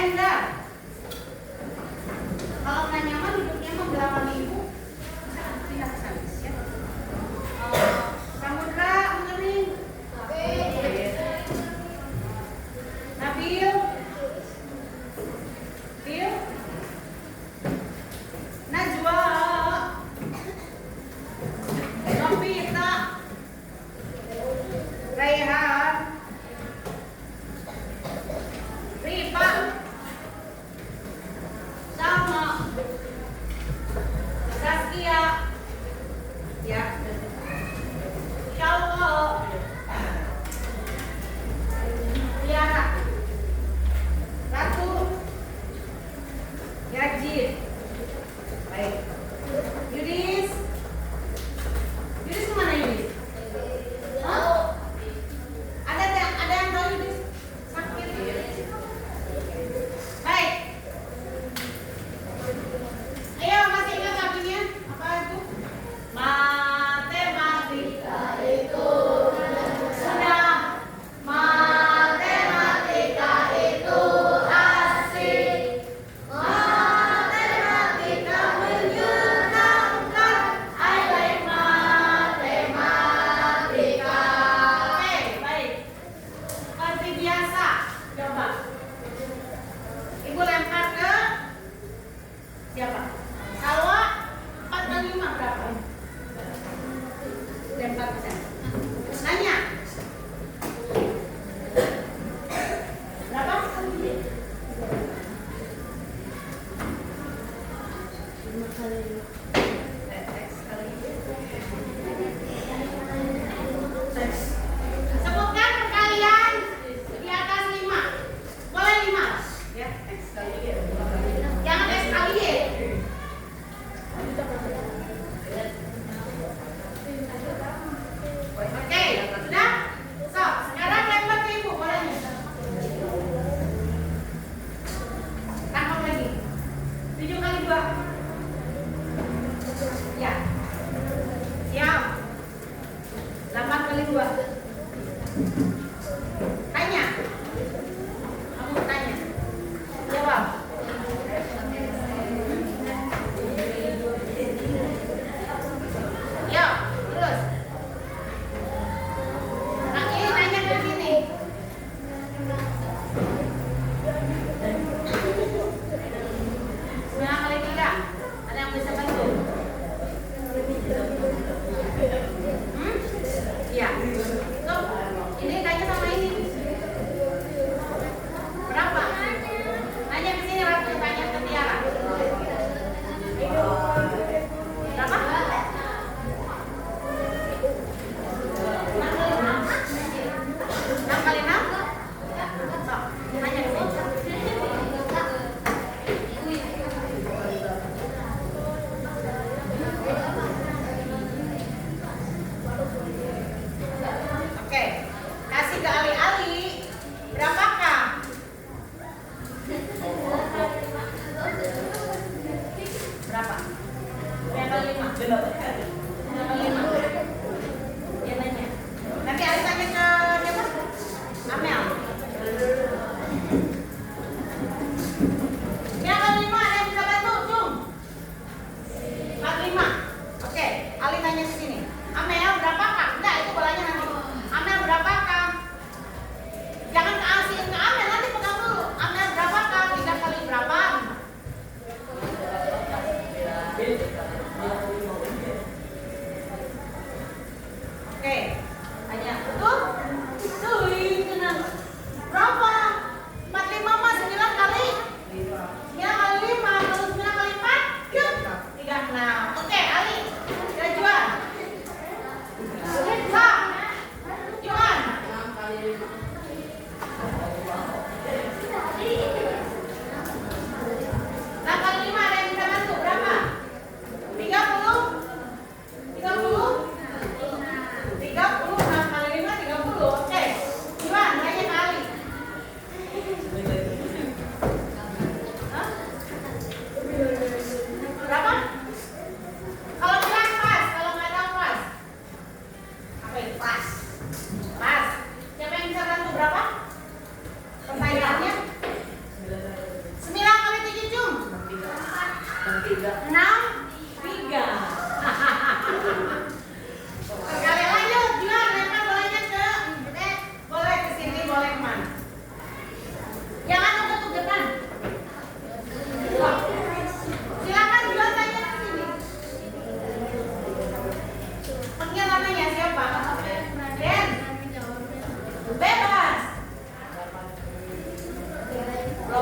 Brenda. Kalau nanya mah duduknya mah belakang ibu. Tidak habis ya. Samudra, Mengening. Nabil. Bil. Najwa. Novita. Raihan. Rifa. Salma. Saskia. Ya. Syalwa. Tiara. Ratu. Yajid. Baik. Yudis. Yudis kemana Yudis? Hah? Ada yang tahu Yudis? Sakit. Baik. Ayo masih ingat lagunya? Apa itu? Matematika itu sudah. Matematika itu asik. Matematika menyenangkan. I like matematika. Oke, baik. Seperti biasa, coba. Ibu lempar ke siapa? Salwa, 4 kali 5 berapa? Lempar ke sana. Nanya. Berapa? 5 kali 5. Sebutkan perkalian di atas 5. Boleh 5. Ya, X kali Y. Jangan X kali Y. Oke, sudah? So, sekarang lempar ke ibu, boleh nih? Tangkap lagi. 7 kali 2. Ya. Siap. 8 kali 2. Tanya. Kamu tanya. Jawab. Yuk, terus. Nah, ini nanya ke sini. 9 kali 3. Ada yang bisa bantu? Iya. Tuh, ini tanya sama ini. Berapa? Tanya ke sini, Ratu, tanya ke Tiara. Berapa? 6 kali 6? So, tanya ke sini. Oke, kasih ke Ali-Ali. Berapakah? Berapa? 3 kali 5. 3 kali 5. Dia nanya. Nanti Ali tanya ke siapa? Amel. 3 kali 5 ada yang bisa bantu? Cung. 45. Oke, Ali tanya ke sini. Amel berapakah? Enggak, itu bolanya nanti. Amel berapakah? Jangan kasihin ke Amel, nanti pegang dulu. Amel berapakah? 3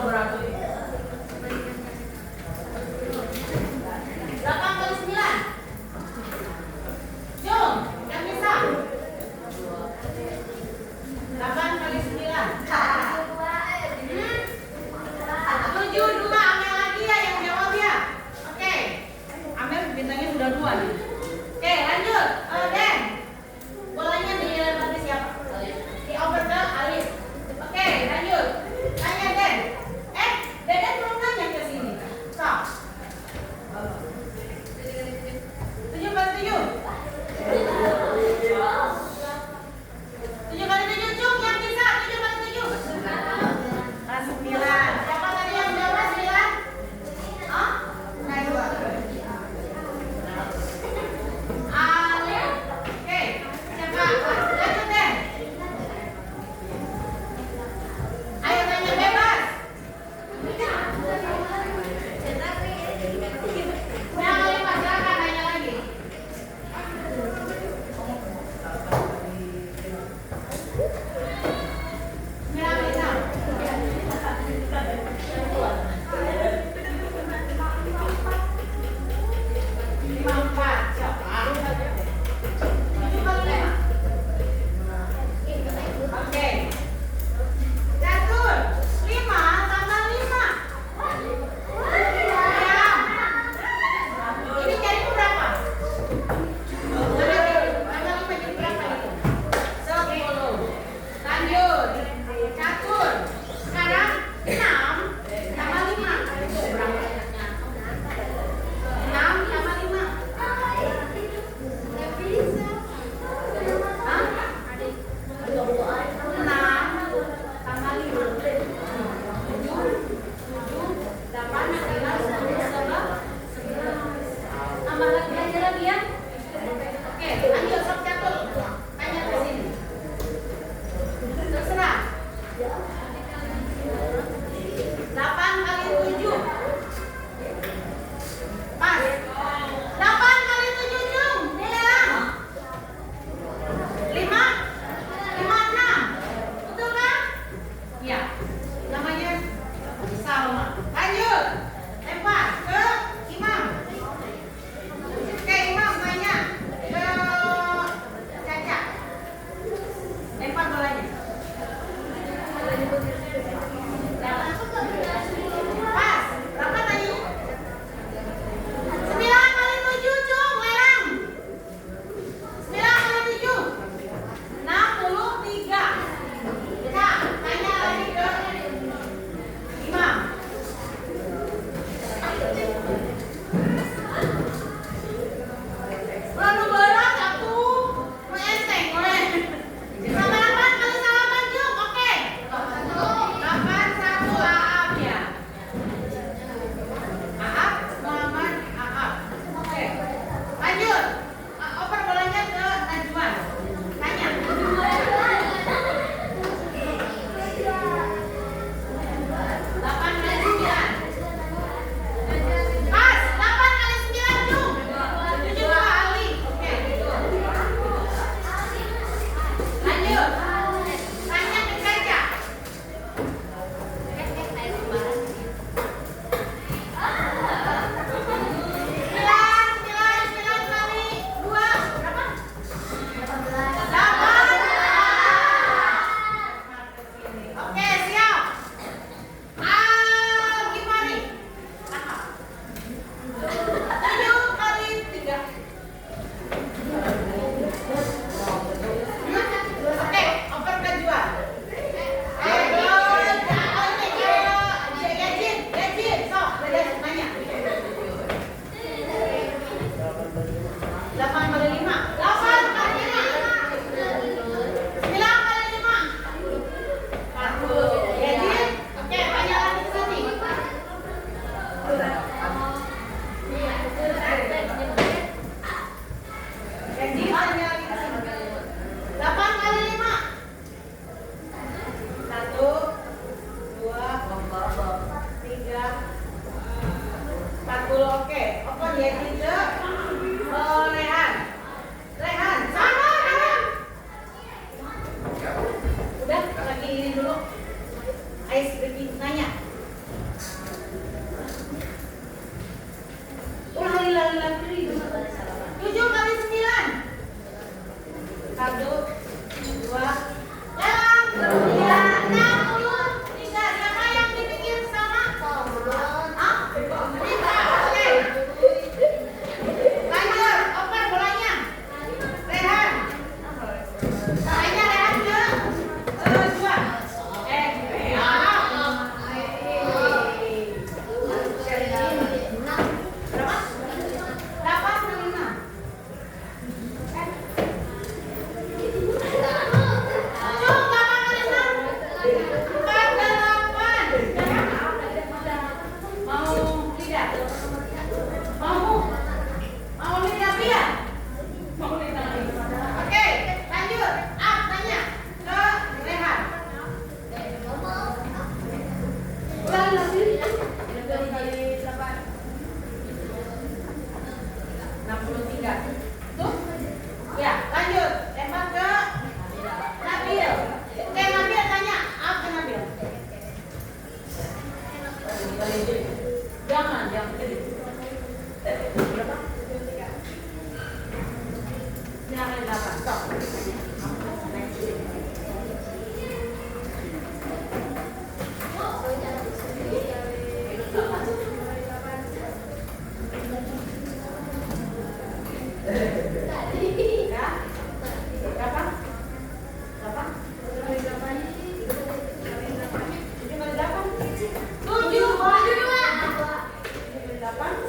berapa? 8 kali 9. Jom, yang bisa. 8 kali 9. 7, 2. Amel lagi ya yang jawab ya. Oke. Amel bintangnya sudah 2 nih. Oke, lanjut. Den. Bolanya dilempar ke siapa? Dioper ke Alif. Oke, lanjut. Tanya Den. Deden belum nanya ke sini. Stop. 7 kali 7. 7 kali 7 Cung yang bisa. 7 kali 7. 9. Siapa tadi yang jawab 9? Hah? Nah, 2. Alif. Oke. Siapa? Lanjut Den. Ayo tanya bebas. Yang kelima silakan tanya lagi. Jangan jadi. Berapa? Jangan 8. Stop. Berapa?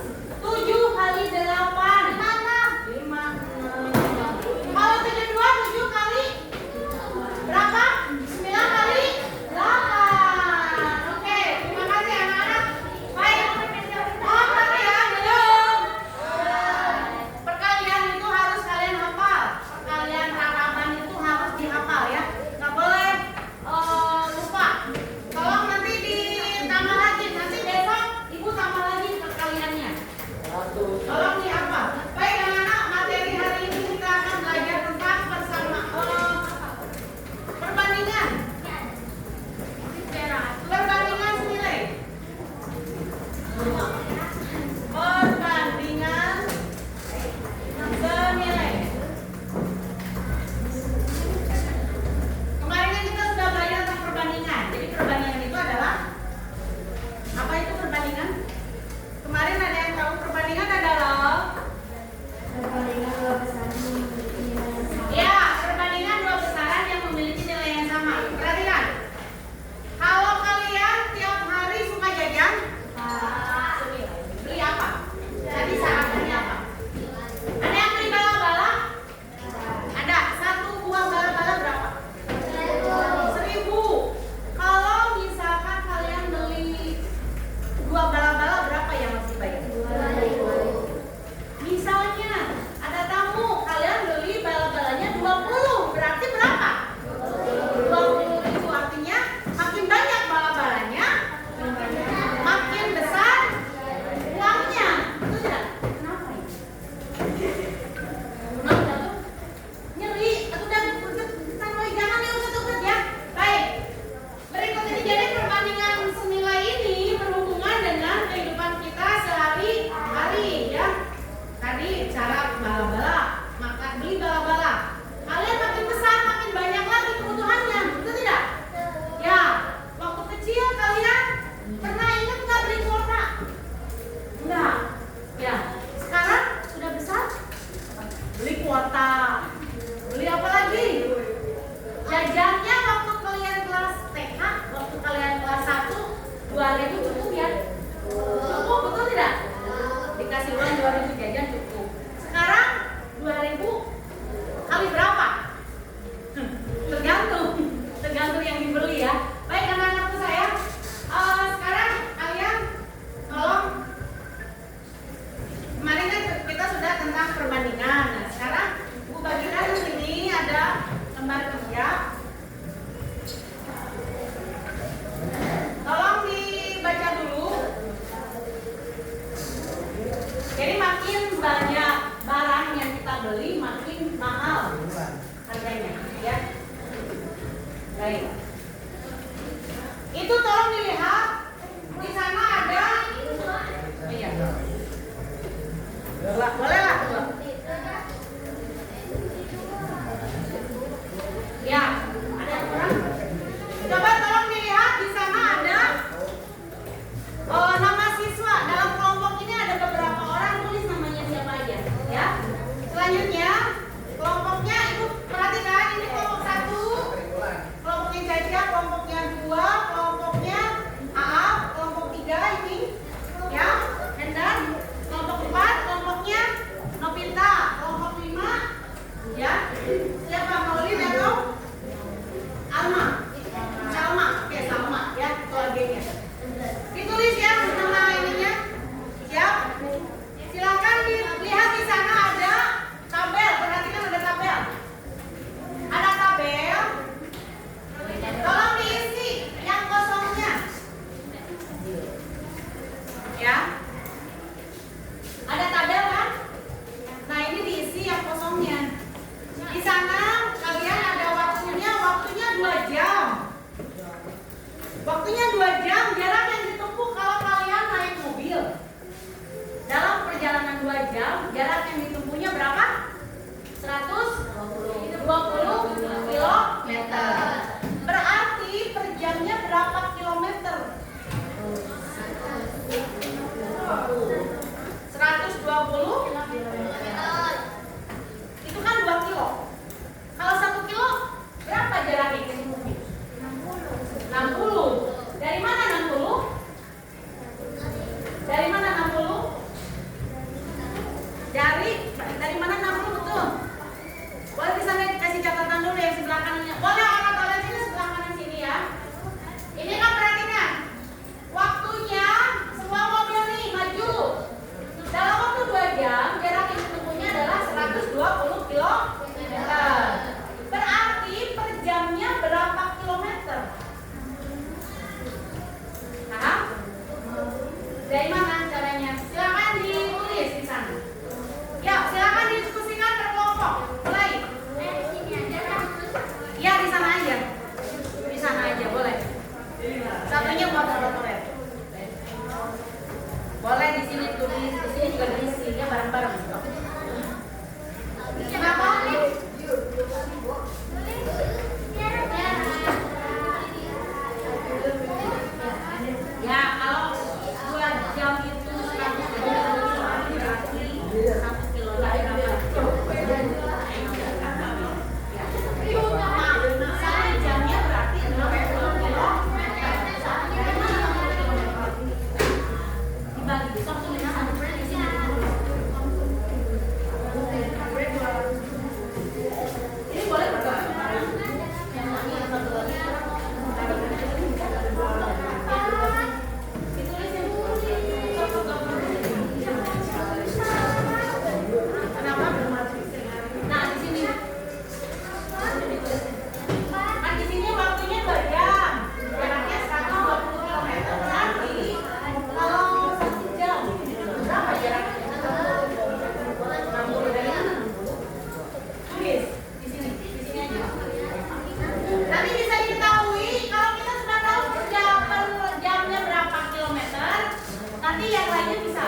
Nanti yang lainnya bisa.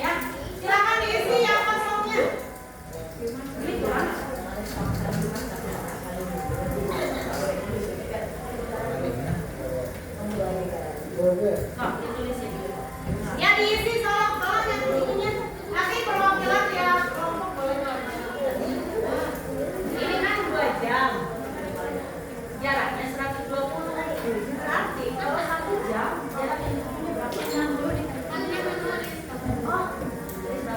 Ya, silakan diisi yang kosongnya. Ini kurang. Nah, ditulisin. Ya diisi tolong yang ininya. Nanti perwakilan ya kelompok boleh. Ini kan 2 jam. Jaraknya 120. Berarti kalau 1 jam jaraknya berapa? 60 di oh, 1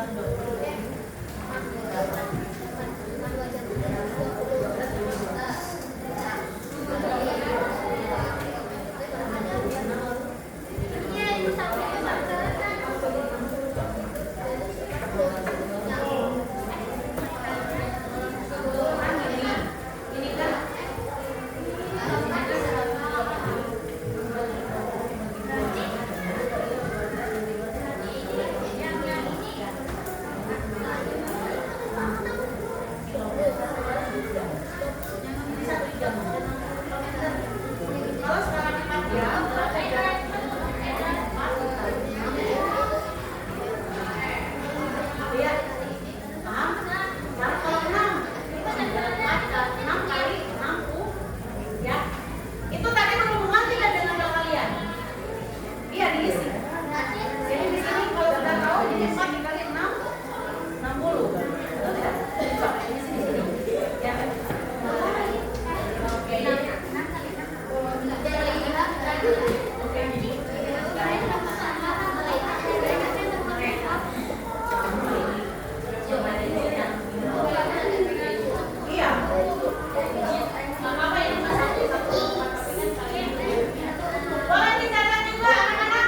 jam. Kalau sekarang 4 jam, berapa ya? Iya. Paham? Sekarang kalau 6 kali 60 ya. Itu tadi berhubungan tidak dengan kalian? Iya, diisi. Jadi di sini kalau sudah tahu jadi 4 dikali 6 60. Betul tidak? Coba di sini. Ya. Oke. Iya. Apa ini Mas? Boleh dicatat juga anak-anak.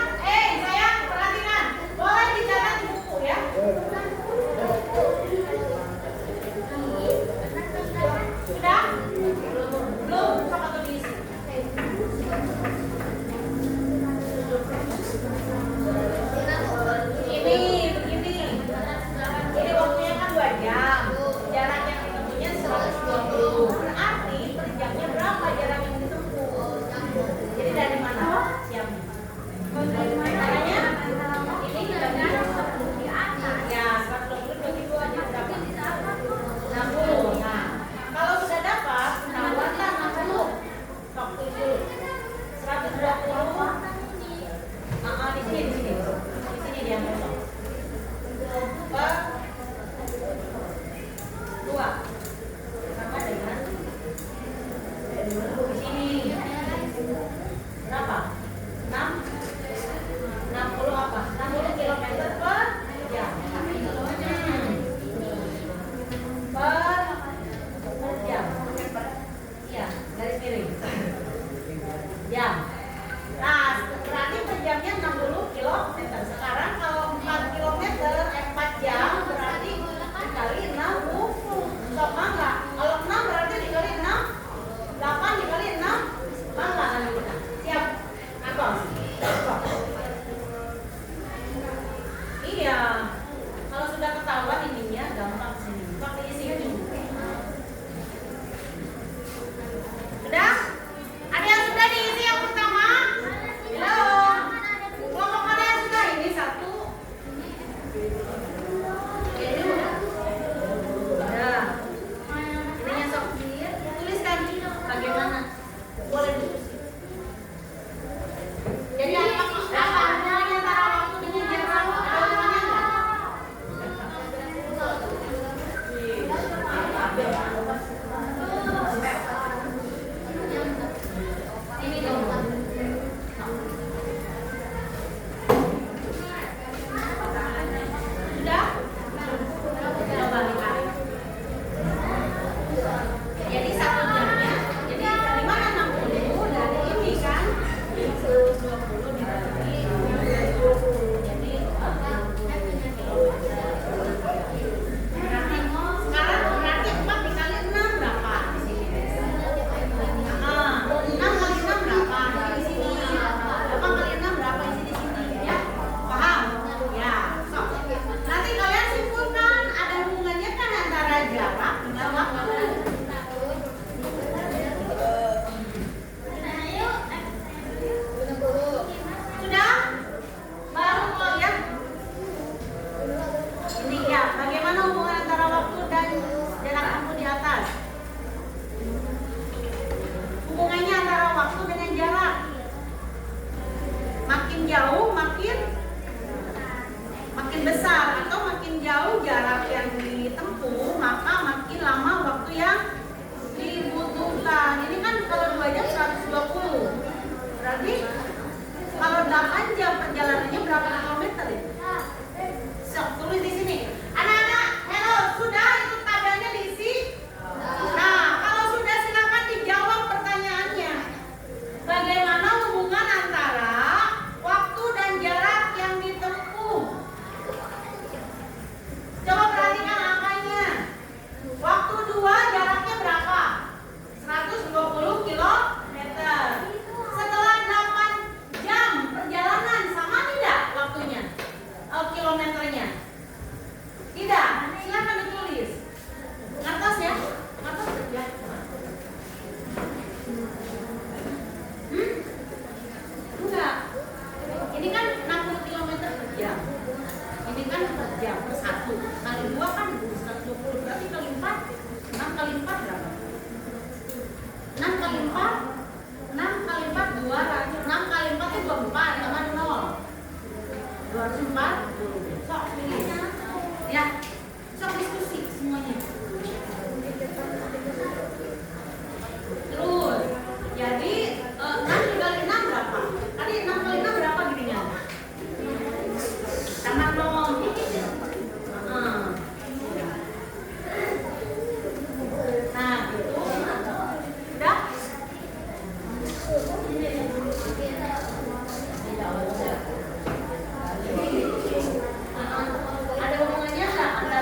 jauh makin besar, atau makin jauh jarak yang ditempuh, maka makin lama waktu yang dibutuhkan. Ini kan kalau 2 jam 120. Berarti kalau 8 jam perjalanannya berapa kilometer ya? Sok, tulis di sini. Anak-anak, hello, sudah itu tabelnya diisi? Nah, kalau sudah silakan dijawab pertanyaannya. Bagaimana hubungan antara waktu dan jarak yang ditempuh? Coba perhatikan angkanya. Waktu 2 jaraknya berapa? 120 kilometer. Setelah 8 jam perjalanan, sama tidak waktunya? Kilometernya? Tidak. Silakan ditulis. Ngatas ya? Ngatas ya? Enggak. Ini kan 60 km per jam. Ini kan per jam, per 1. Kali 2 kan 120. Berarti kali 4. 6 kali 4 berapa? 6 kali 4. 6 kali 4 200. 6 kali 4 itu 24 sama 0. 240. Sok pilih. Ya. Sok diskusi semuanya. Terus, jadi 6 kali 6 berapa? Tadi 6 kali 6 berapa gininya? Tambah dong. Nah, gitu. Udah? Ada hubungannya nggak antara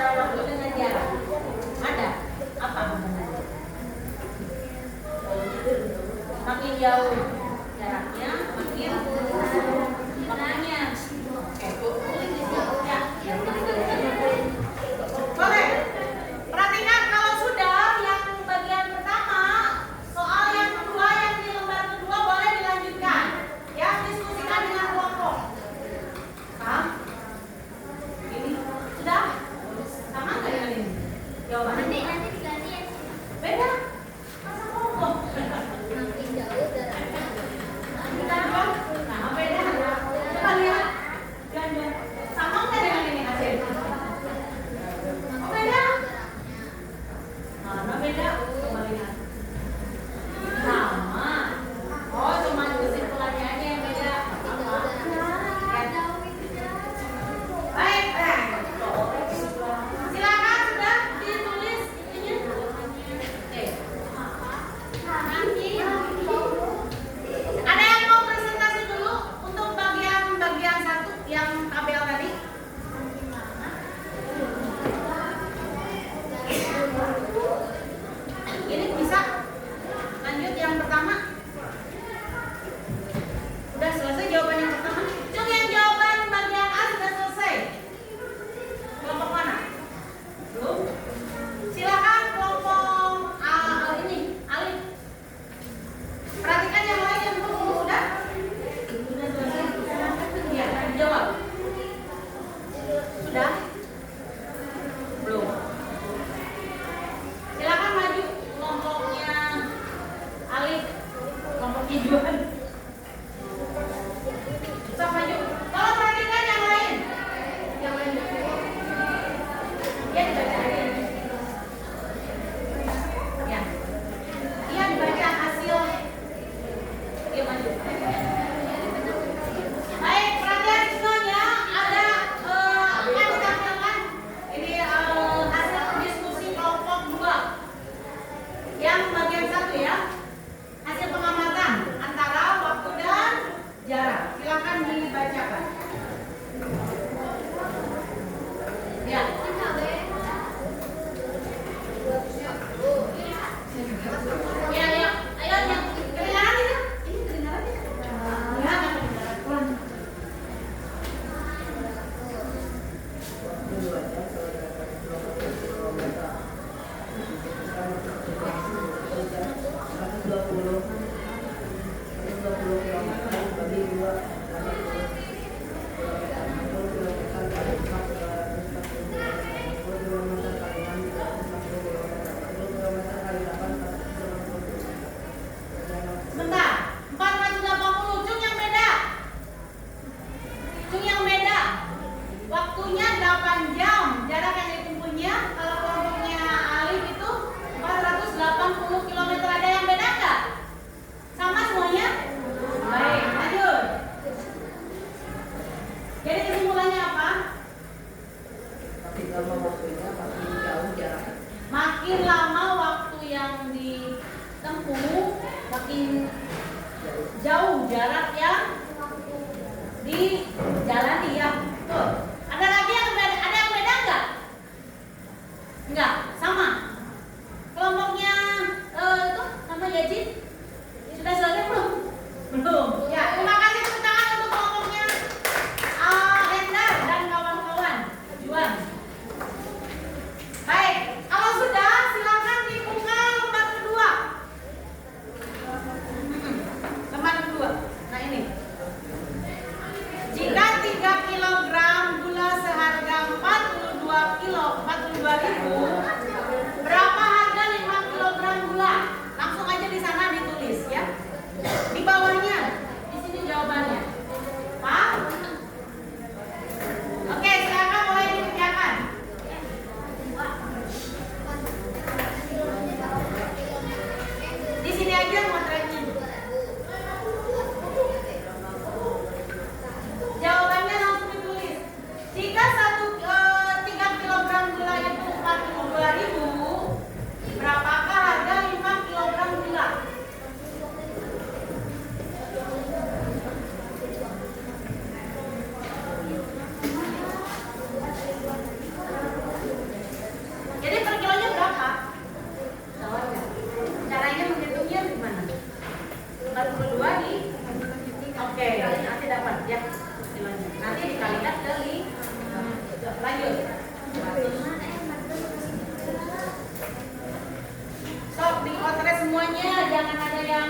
Jadi kesimpulannya apa? Makin lama waktunya, makin jauh jaraknya. Makin lama waktu yang ditempuh, makin jauh jarak yang dijalani ya. Tuh. Ada lagi yang beda, ada yang beda enggak? Enggak, sama. Kelompoknya itu nama Yajid sudah selesai belum? Belum. Ya, terima kasih tepuk tangan untuk kelompoknya Hendar dan kawan-kawan. Juan. Baik, kalau sudah silakan dibuka lembar kedua. Lembar kedua. Nah ini. Jika 3 kg gula seharga 42.000, berapa harga 5 kg gula? Langsung aja di sana ditulis ya. Di bawahnya, di sini jawabannya. Pak? Oke, silakan mulai dikerjakan. Di sini aja motretnya. Jawabannya langsung ditulis. Jika 3 kg gula itu 42.000, berapakah harga 5 kg gula? Jadi per kilonya berapa? Caranya menghitungnya gimana? 42 di oke, nanti dapat ya kilonya. Nanti dikalikan ke lanjut. Sok diotret semuanya, jangan ada yang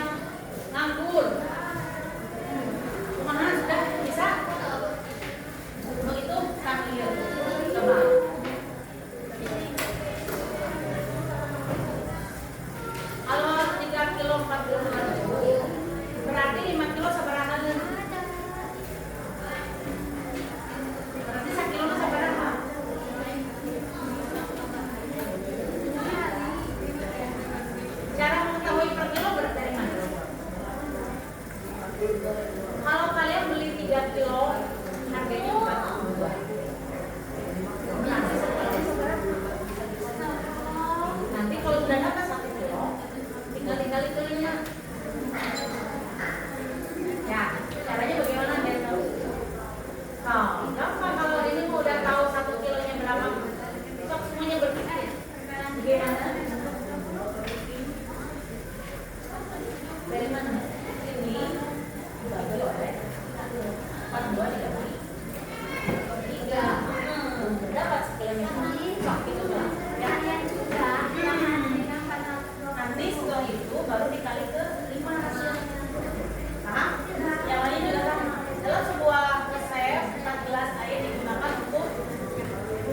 nganggur. Mana sudah bisa? Begitu sambil coba. Kalau 3 kilo 42.000, berarti 5 kilo seberapa? Berarti 1 kilo seberapa? Cara mengetahui per kilo berat dari mana? Kalau kalian beli 3 kilo, harganya 42. Nanti setelahnya seberapa? Nanti kalau sudah dapat 1 kilo, tinggal dikali ke 5. Ya, caranya bagaimana biar tahu? Gampang kalau ini mau udah tahu 1 kilonya berapa, sok semuanya berpikir. Bagaimana? Dari mana? Ini dibagi oleh 42 dibagi 3. Dapat sekilonya. Sok itu berapa? Ya. Nanti setelah itu baru dikali ke 5 hasilnya. Paham? Yang lainnya juga sama. Dalam sebuah resep 4 gelas air digunakan untuk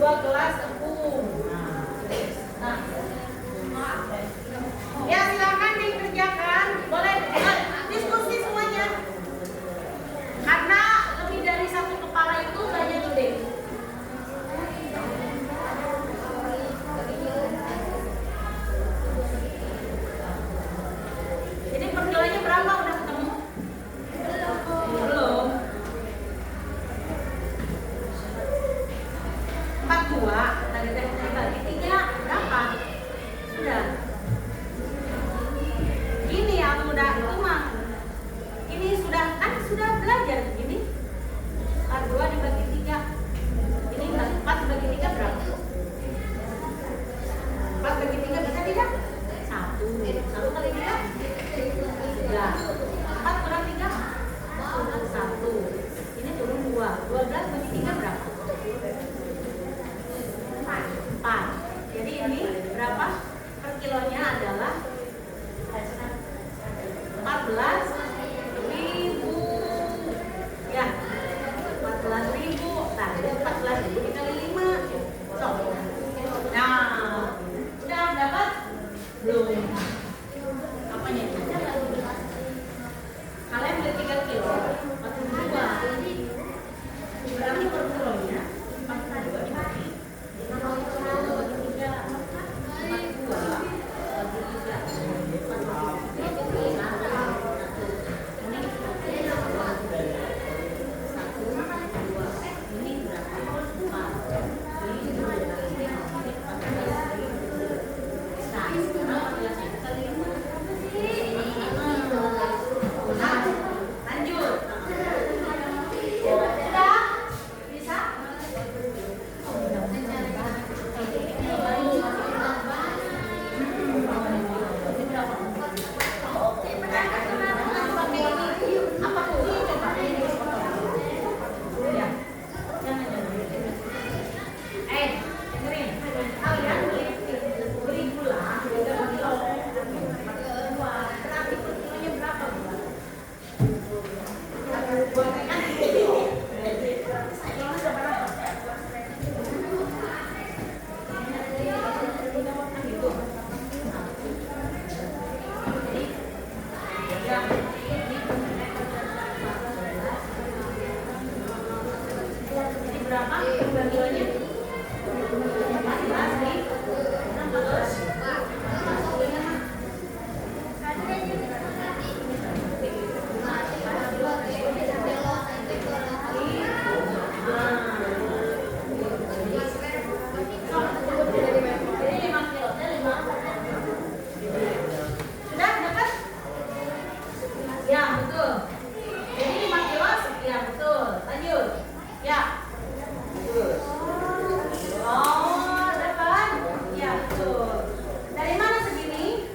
2 gelas tepung. Nah, ya silakan dikerjakan. Boleh diskusi semuanya. Karena lebih dari 1 kepala itu banyak ide. Jadi per kilonya berapa udah ketemu? Belum. 42 tadi dibagi 3 berapa? Sudah. Ini yang udah itu mah. Ini sudah kan sudah belajar ini. 42 dibagi 3. Ini 4 dibagi 3 berapa? 4 bagi 3 bisa tidak? 1. 1 kali 3? 3. 4 kurang 3? 1. Ini turun 2. 12 bagi 3 berapa? 4. berapa per kilonya? Masih asli. Terus sudah dapat? Ya, betul. Jadi 5 kilo, ya betul. Lanjut. Ya. Oh, dapat? Ya, betul. Dari mana segini?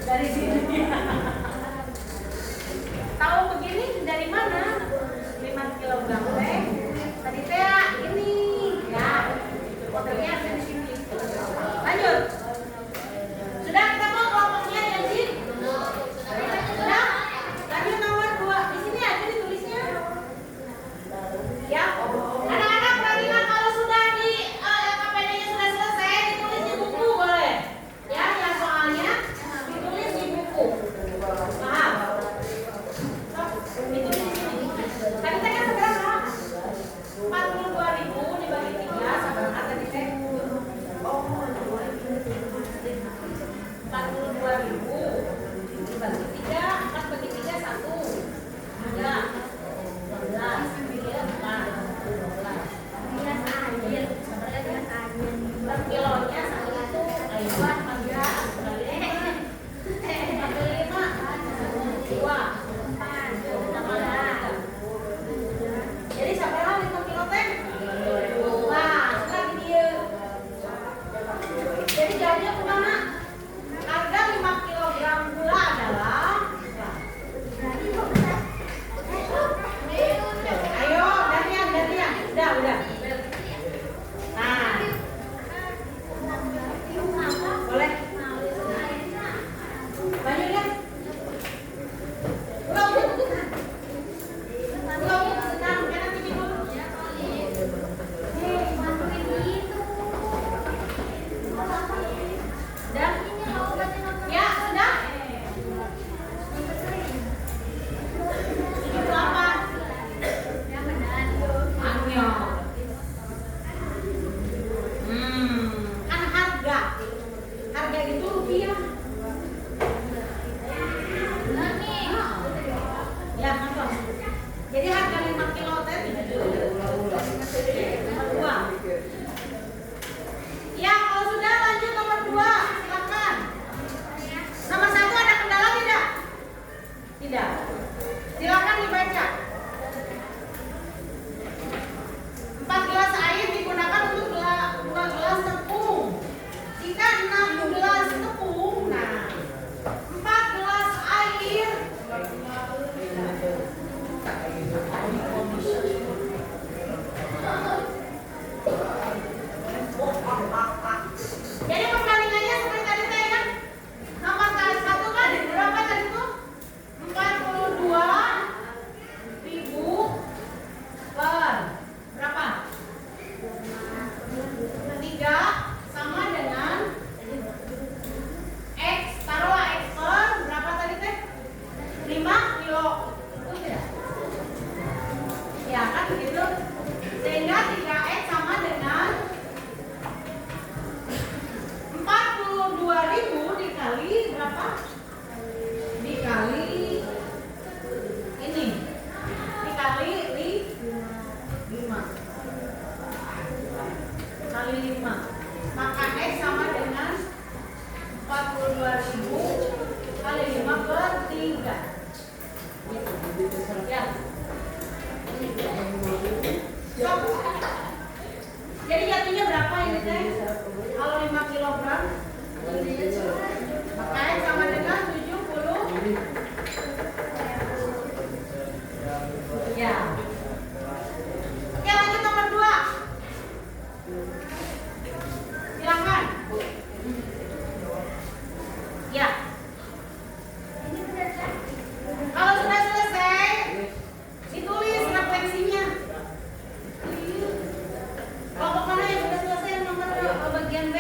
Dari sini. Tahu begini dari mana? 5 kilogram teh. Tadi teh ini. Ya. Fotonya ada di sini. Lanjut. Sudah ketemu kelompoknya yang di? Sudah? Lanjut nomor 2. Di sini aja ditulisnya. Ya. Anak-anak perhatikan kalau sudah di KPD-nya sudah selesai ditulis di buku boleh. Ya, yang soalnya ditulis di buku. Paham? Ditulis di sini. Tadi teh kan berapa? 42.000 dibagi 3 sama tadi teh. Oh, 42.000 dibagi 3, 4 bagi 3 1. 3. 12. 4. Per kilonya satu itu ayuan 14 kali 5 2. Jadi sampai 5 kilo teh. Nah, sekarang dia. Jadi jadinya kemana? Harga 5 kilogram gula adalah ayo, gantian. Udah. Nah. Boleh. Lanjut ya. Pulau, senang, kanan tinggi dulu. Udah? Ya, sudah? 78. Anyo. Kan harga itu rupiah. Ya, apa? Jadi harga 5 kilo teh 2. Ya, kalau sudah lanjut nomor 2, silakan. Nomor 1 ada kendala tidak? Tidak. Silakan dibaca. 4 gelas air digunakan untuk 2 gelas tepung. Jika 6 gelas tepung, nah 4 gelas air. Jadi perbandingannya seperti tadi teh ya. Nomor 1 kan berapa tadi tuh? 42.000 per berapa? 3 sama dengan X, taruhlah X per berapa tadi teh? 5 kilo. Betul tidak? Ya kan begitu. Sehingga 3X sama dengan 42.000 dikali berapa? Dikali ini. Dikali 5. Kali 5. Maka X sama dengan 42.000 kali 5 per 3. Ya. Jadi jatuhnya berapa ini teh? Kalau 5 kilogram, maka X sama dengan 70. Ya. Oke, lanjut nomor 2. Silakan. Ya. Kalau sudah selesai, ditulis refleksinya. Kelompok mana yang sudah selesai nomor bagian B?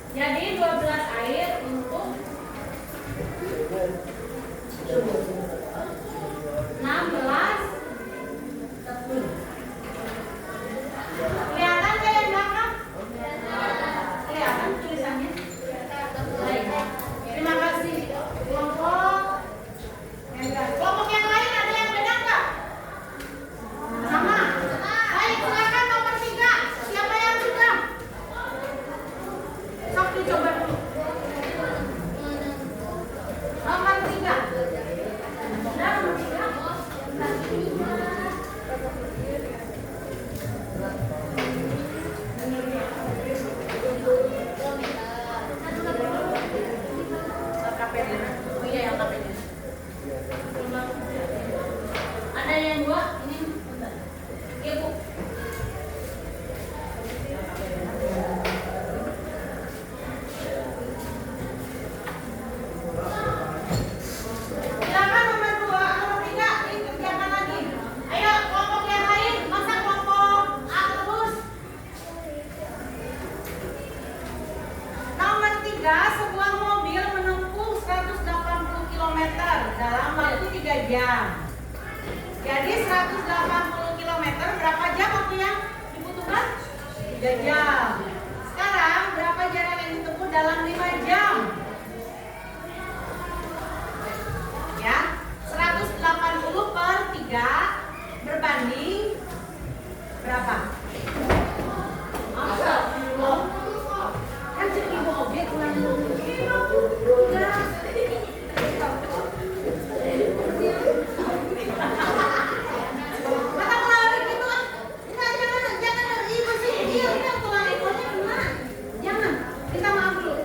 Jadi 12 air untuk 16 tepung. Kelihatan nggak yang belakang? Kelihatan tulisannya? Baik. Terima kasih. Kelompok yang lain ada yang beda nggak? Sama. Baik, silakan nomor 3. Siapa yang sudah? Sok dicoba dulu. Nomor 3. Sudah nomor 3? Oh iya, yang KPD. Ada yang 2? Ini bentar. Iya, Bu. Silakan nomor 2, nomor 3 dikerjakan lagi. Ayo kelompok yang lain, masa kelompok A terus? Nomor 3, sebuah mobil menempuh 180 km dalam waktu 3 jam. Jadi 180 km berapa jam waktu yang dibutuhkan? 3 jam. Sekarang berapa jarak yang ditempuh dalam 5 jam? Ya, 180 per 3 berbanding berapa? Kan jadi ibu objek ulang dulu. Enggak. Mata kelawar gitu ah. Enggak, jangan ibu sih. Iya, udah tulang ekornya kena. Jangan. Kita maaf dulu.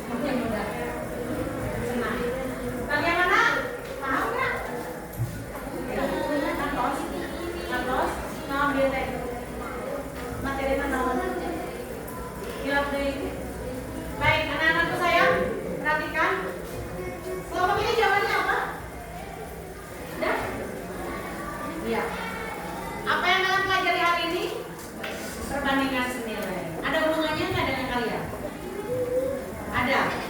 Oke, mudah. Senang. Bagaimana? Paham nggak? Natos, natos, naon dia teh? Materi naon? Hilap deui. Baik, anak-anakku sayang, perhatikan. Kelompok ini jawabannya apa? Udah? Iya. Apa yang kalian pelajari hari ini? Perbandingan senilai. Ada hubungannya nggak dengan kalian? Ada.